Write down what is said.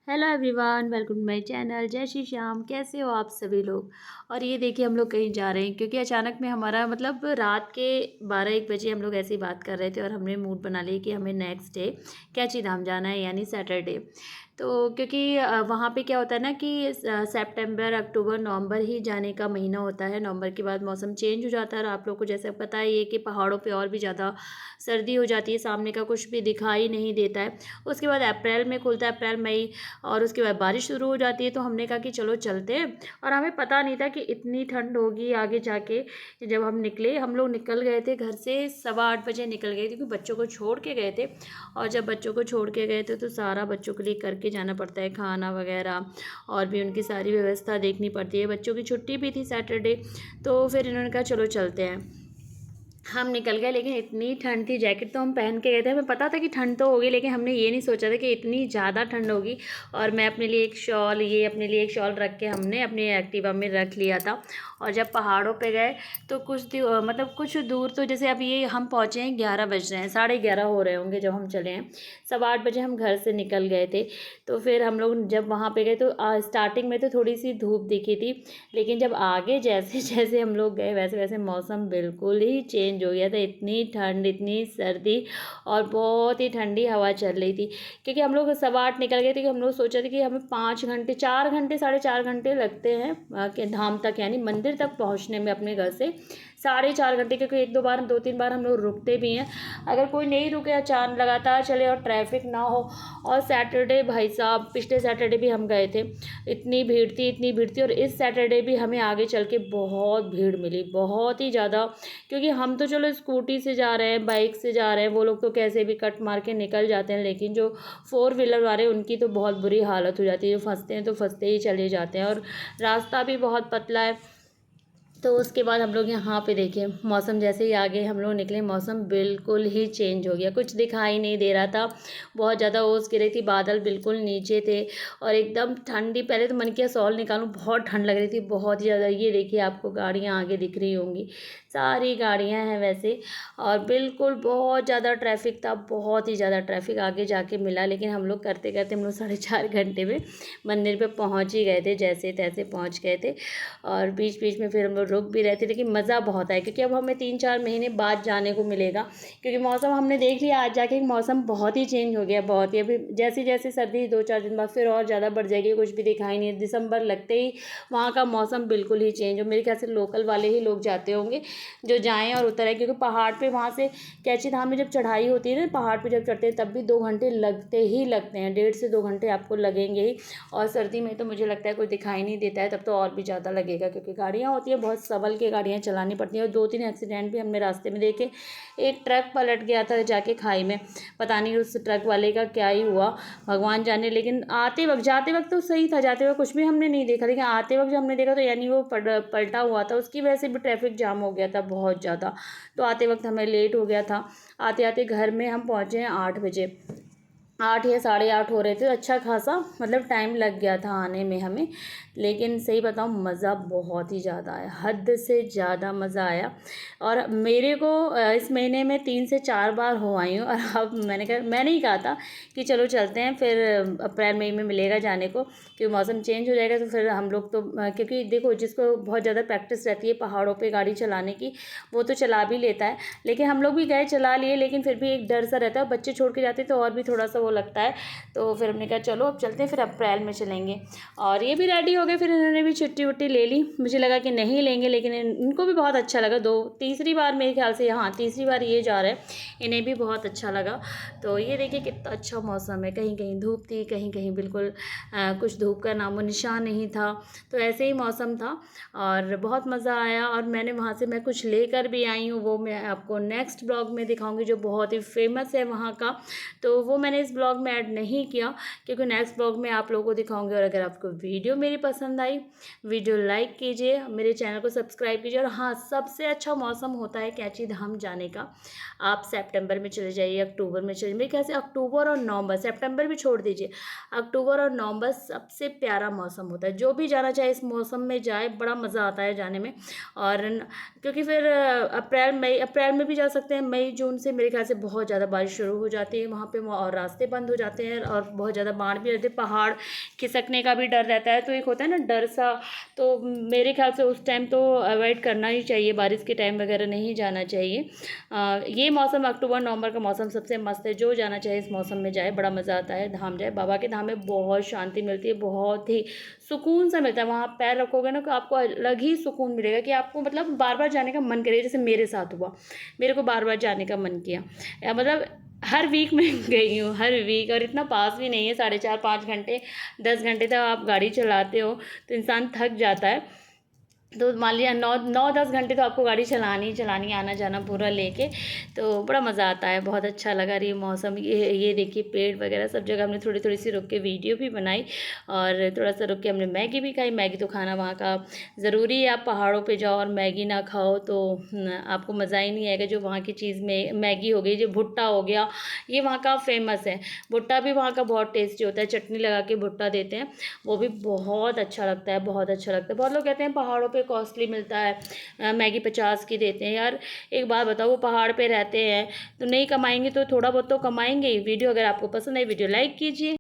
Hello everyone, welcome to my channel. जय श्री श्याम। कैसे हो आप सभी लोग। और ये देखिए हम लोग कहीं जा रहे हैं क्योंकि अचानक में हमारा मतलब रात के 12-1 बजे हम लोग ऐसे ही बात कर रहे थे और हमने मूड बना लिया कि हमें नेक्स्ट डे कैंची धाम जाना है यानी सैटरडे। तो क्योंकि वहाँ पे क्या होता है ना कि सितंबर अक्टूबर नवंबर ही जाने का महीना होता है। नवंबर के बाद मौसम चेंज हो जाता है और आप लोग को जैसे पता ही है कि पहाड़ों पे और भी ज़्यादा सर्दी हो जाती है, सामने का कुछ भी दिखाई नहीं देता है। उसके बाद अप्रैल में खुलता है, अप्रैल मई, और उसके बाद बारिश शुरू हो जाती है। तो हमने कहा कि चलो चलते हैं। और हमें पता नहीं था कि इतनी ठंड होगी आगे जाके। जब हम निकले, हम लोग निकल गए थे घर से 7:15 बजे निकल गए थे क्योंकि बच्चों को छोड़ के गए थे। और जब बच्चों को छोड़ के गए थे तो सारा बच्चों के लिए करके जाना पड़ता है, खाना वगैरह और भी उनकी सारी व्यवस्था देखनी पड़ती है। बच्चों की छुट्टी भी थी सैटरडे। तो फिर इन्होंने कहा चलो चलते हैं। हम निकल गए, लेकिन इतनी ठंड थी, जैकेट तो हम पहन के गए थे, हमें पता था कि ठंड तो होगी, लेकिन हमने ये नहीं सोचा था कि इतनी ज़्यादा ठंड होगी। और मैं अपने लिए एक शॉल, ये अपने लिए एक शॉल रख के हमने अपनी एक्टिवा में रख लिया था। और जब पहाड़ों पे गए तो मतलब कुछ दूर, तो जैसे अब ये हम पहुँचे हैं 11 बज रहे हैं, 11:30 हो रहे होंगे जब हम चले हैं। 8:15 बजे हम घर से निकल गए थे। तो फिर हम लोग जब वहाँ पे गए तो स्टार्टिंग में तो थोड़ी सी धूप दिखी थी, लेकिन जब आगे जैसे जैसे हम लोग गए वैसे वैसे मौसम बिल्कुल ही चेंज हो गया था। इतनी ठंड, इतनी सर्दी और बहुत ही ठंडी हवा चल रही थी। क्योंकि हम लोग 8:15 निकल गए थे कि हम लोग सोचा था कि हमें 5 घंटे, 4 घंटे, 4.5 घंटे लगते हैं कि धाम तक यानी मंदिर तक पहुंचने में अपने घर से 4.5 घंटे। क्योंकि एक दो बार, 2-3 बार हम लोग रुकते भी हैं। अगर कोई नहीं रुके, अचानक लगातार चले और ट्रैफिक ना हो। और सैटरडे भाई साहब, पिछले सैटरडे भी हम गए थे, इतनी भीड़ थी, इतनी भीड़ थी। और इस सैटरडे भी हमें आगे चल के बहुत भीड़ मिली, बहुत ही ज़्यादा। क्योंकि हम तो चलो स्कूटी से जा रहे हैं, बाइक से जा रहे हैं, वो लोग तो कैसे भी कट मार के निकल जाते हैं, लेकिन जो 4 व्हीलर वाले उनकी तो बहुत बुरी हालत हो जाती है। जो फंसते हैं तो फंसते ही चले जाते हैं। और रास्ता भी बहुत पतला है। तो उसके बाद हम लोग यहाँ पे देखे, मौसम जैसे ही आगे हम लोग निकले, मौसम बिल्कुल ही चेंज हो गया, कुछ दिखाई नहीं दे रहा था। बहुत ज़्यादा ओस गिरी थी, बादल बिल्कुल नीचे थे और एकदम ठंडी। पहले तो मन किया शॉल निकालूं, बहुत ठंड लग रही थी, बहुत ही ज़्यादा। ये देखिए आपको गाड़ियाँ आगे दिख रही होंगी, सारी गाड़ियाँ हैं वैसे। और बिल्कुल बहुत ज़्यादा ट्रैफिक था, बहुत ही ज़्यादा ट्रैफिक आगे जाके मिला। लेकिन हम लोग करते करते हम लोग 4.5 घंटे में मंदिर पे पहुँच ही गए थे, जैसे तैसे पहुँच गए थे। और बीच बीच में फिर हम लोग रुक भी रहे थे, लेकिन मज़ा बहुत आया क्योंकि अब हमें 3-4 महीने बाद जाने को मिलेगा। क्योंकि मौसम हमने देख लिया आज जाके, मौसम बहुत ही चेंज हो गया, बहुत ही। अभी जैसे जैसे सर्दी 2-4 दिन बाद फिर और ज़्यादा बढ़ जाएगी, कुछ भी दिखाई नहीं। दिसंबर लगते ही वहाँ का मौसम बिल्कुल ही चेंज हो। मेरे ख्याल से लोकल वाले ही लोग जाते होंगे जो जाएँ और उतर आए, क्योंकि पहाड़ पे वहाँ से कैंची धाम में जब चढ़ाई होती है ना, पहाड़ पे जब चढ़ते हैं तब भी 2 घंटे लगते ही लगते हैं, 1.5 से 2 घंटे आपको लगेंगे ही। और सर्दी में तो मुझे लगता है कोई दिखाई नहीं देता है, तब तो और भी ज़्यादा लगेगा, क्योंकि गाड़ियाँ होती है बहुत, संभल के गाड़ियाँ चलानी पड़ती हैं। और 2-3 एक्सीडेंट भी हमने रास्ते में देखे। एक ट्रक पलट गया था जाके खाई में, पता नहीं उस ट्रक वाले का क्या ही हुआ, भगवान जाने। लेकिन आते वक्त, जाते वक्त तो सही था, जाते वक्त कुछ भी हमने नहीं देखा, लेकिन आते वक्त जो हमने देखा तो यानी वो पलटा हुआ था, उसकी वजह से भी ट्रैफिक जाम हो गया था बहुत ज़्यादा। तो आते वक्त हमें लेट हो गया था। आते आते घर में हम पहुँचे हैं 8 बजे, 8 या 8:30 हो रहे थे। अच्छा खासा मतलब टाइम लग गया था आने में हमें। लेकिन सही बताऊँ, मज़ा बहुत ही ज़्यादा आया, हद से ज़्यादा मज़ा आया। और मेरे को इस महीने में 3 से 4 बार हो आई हूँ। और अब मैंने ही कहा था कि चलो चलते हैं, फिर अप्रैल मई में मिलेगा जाने को, क्योंकि मौसम चेंज हो जाएगा। तो फिर हम लोग तो क्योंकि देखो, जिसको बहुत ज़्यादा प्रैक्टिस रहती है पहाड़ों पर गाड़ी चलाने की, वो तो चला भी लेता है। लेकिन हम लोग भी गए, चला लिए, लेकिन फिर भी एक डर सा रहता है। बच्चे छोड़ के जाते तो और भी थोड़ा सा वो लगता है। तो फिर हमने कहा चलो अब चलते हैं, फिर अप्रैल में चलेंगे। और ये भी रेडी हो गए, फिर इन्होंने भी छुट्टी वुट्टी ले ली। मुझे लगा कि नहीं लेंगे, लेकिन इनको भी बहुत अच्छा लगा। तीसरी बार मेरे ख्याल से, हाँ तीसरी बार ये जा रहे हैं, इन्हें भी बहुत अच्छा लगा। तो ये देखिए कितना अच्छा मौसम है, कहीं कहीं धूप थी, कहीं कहीं बिल्कुल कुछ धूप का नामो निशान नहीं था। तो ऐसे ही मौसम था और बहुत मज़ा आया। और मैंने वहाँ से मैं कुछ लेकर भी आई हूँ, वो मैं आपको नेक्स्ट ब्लॉग में दिखाऊंगी, जो बहुत ही फेमस है वहाँ का। तो वो मैंने इस ब्लॉग में ऐड नहीं किया, क्योंकि नेक्स्ट ब्लॉग में आप लोगों को दिखाऊंगी। और अगर आपको वीडियो मेरी पसंद आई, वीडियो लाइक कीजिए, मेरे चैनल को सब्सक्राइब कीजिए। और हाँ, सबसे अच्छा मौसम होता है कैंची धाम जाने का, आप सितंबर में चले जाइए, अक्टूबर में चलिए। मेरे ख्याल से अक्टूबर और नवंबर, सितंबर भी छोड़ दीजिए, अक्टूबर और नवंबर सबसे प्यारा मौसम होता है। जो भी जाना चाहे इस मौसम में जाए, बड़ा मज़ा आता है जाने में। और क्योंकि फिर अप्रैल में भी जा सकते हैं। मई जून से मेरे ख्याल से बहुत ज़्यादा बारिश शुरू हो जाती है वहाँ पे, और रास्ते रास्ते बंद हो जाते हैं और बहुत ज़्यादा बाढ़ भी रहती है, पहाड़ खिसकने का भी डर रहता है, तो एक होता है ना डर सा। तो मेरे ख्याल से उस टाइम तो अवॉइड करना ही चाहिए, बारिश के टाइम वगैरह नहीं जाना चाहिए। ये मौसम अक्टूबर नवंबर का मौसम सबसे मस्त है, जो जाना चाहिए इस मौसम में जाए, बड़ा मज़ा आता है। धाम जाए, बाबा के धाम में बहुत शांति मिलती है, बहुत ही सुकून सा मिलता है। वहाँ पैर रखोगे ना तो आपको अलग ही सुकून मिलेगा कि आपको मतलब बार बार जाने का मन करेगा। जैसे मेरे साथ हुआ, मेरे को बार बार जाने का मन किया, मतलब हर वीक में गई हूँ, हर वीक। और इतना पास भी नहीं है, 4.5-5 घंटे 10 घंटे तक आप गाड़ी चलाते हो तो इंसान थक जाता है। तो मान लिया 9-10 घंटे तो आपको गाड़ी चलानी ही चलानी, आना जाना पूरा लेके, तो बड़ा मज़ा आता है। बहुत अच्छा लगा ये मौसम। ये देखिए पेड़ वगैरह सब जगह। हमने थोड़ी थोड़ी सी रुक के वीडियो भी बनाई और थोड़ा सा रुक के हमने मैगी भी खाई। मैगी तो खाना वहाँ का ज़रूरी है, आप पहाड़ों पे जाओ और मैगी ना खाओ तो आपको मज़ा ही नहीं आएगा। जो वहाँ की चीज़ में मैगी हो गई, जो भुट्टा हो गया, ये वहाँ का फेमस है। भुट्टा भी वहाँ का बहुत टेस्टी होता है, चटनी लगा के भुट्टा देते हैं, वो भी बहुत अच्छा लगता है, बहुत अच्छा लगता है। बहुत लोग कहते हैं पहाड़ों पे कॉस्टली मिलता है, मैगी 50 की देते हैं। यार एक बात बताओ, वो पहाड़ पे रहते हैं तो नहीं कमाएंगे तो थोड़ा बहुत तो कमाएंगे ही। वीडियो अगर आपको पसंद आई, वीडियो लाइक कीजिए।